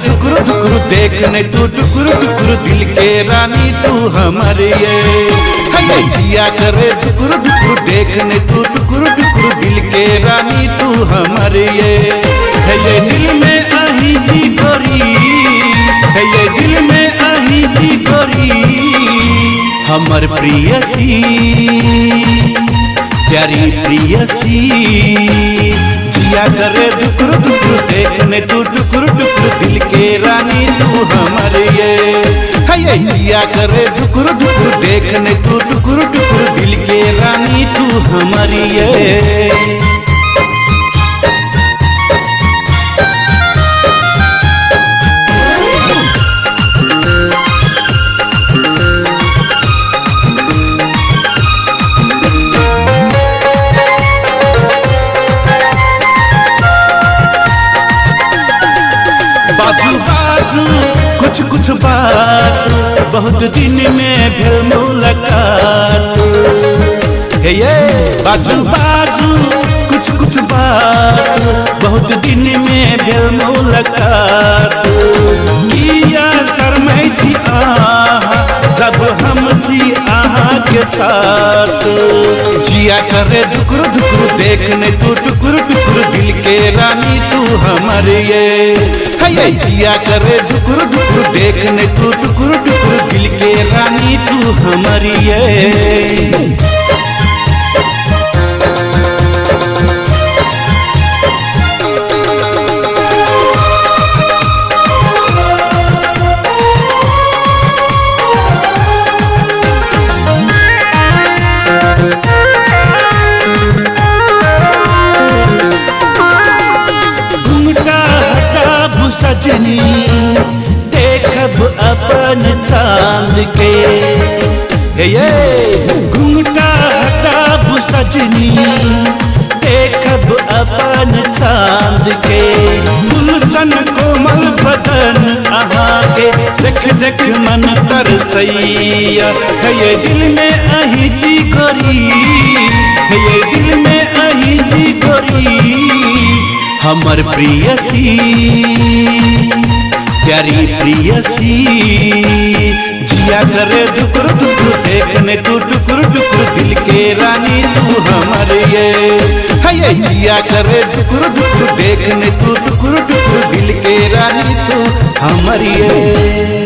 धुकुर धुकुर देखने तू टुकुर टुकुर दिल के रानी तू हमारे ये जिया करे धुकुर धुकुर देखने तू टुकुर टुकुर दिल के रानी तू हमारे ये दिल में आही जी गोरी है ये दिल में आही जी गोरी हमर प्रियसी प्यारी प्रियसी जिया करे धुकुर धुकुर देखने तू टुकुर टुकुर दिल के रानी तू हमारे ये जिया करे धुकुर धुकुर देखने तू टुकुर टुकुर दिल के रानी तू हमारी ये बाजू बाजू कुछ कुछ बात बहुत दिन में भेल मुलाकात ये बाजू बाजू कुछ कुछ बात बहुत दिन में भेल मुलाकात किया शर्मै छी आहा जब हम छी आहा के साथ जिया करे धुकुर धुकुर देखने तू टुकुर टुकुर दिल के रानी तू हमारे ये जिया करे धुकुर धुकुर देखने तू टुकुर टुकुर दिल के रानी तू हमारी ये सजनी देखब अपन चांद के ये घूंघटा हटाब सजनी देखब अपन चांद के गुलशन कोमल बदन अहाँ के देख देख मन तरसैया है ये दिल में आही जी गोरी है ये दिल में आही जी गोरी हमर प्रियसी प्यारी प्रियसी जिया करे धुकुर धुकुर देखने तू टुकुर टुकुर दिल के रानी तू हमारे ये जिया करे धुकुर धुकुर देखने तू टुकुर टुकुर दिल के रानी तू हमारी ये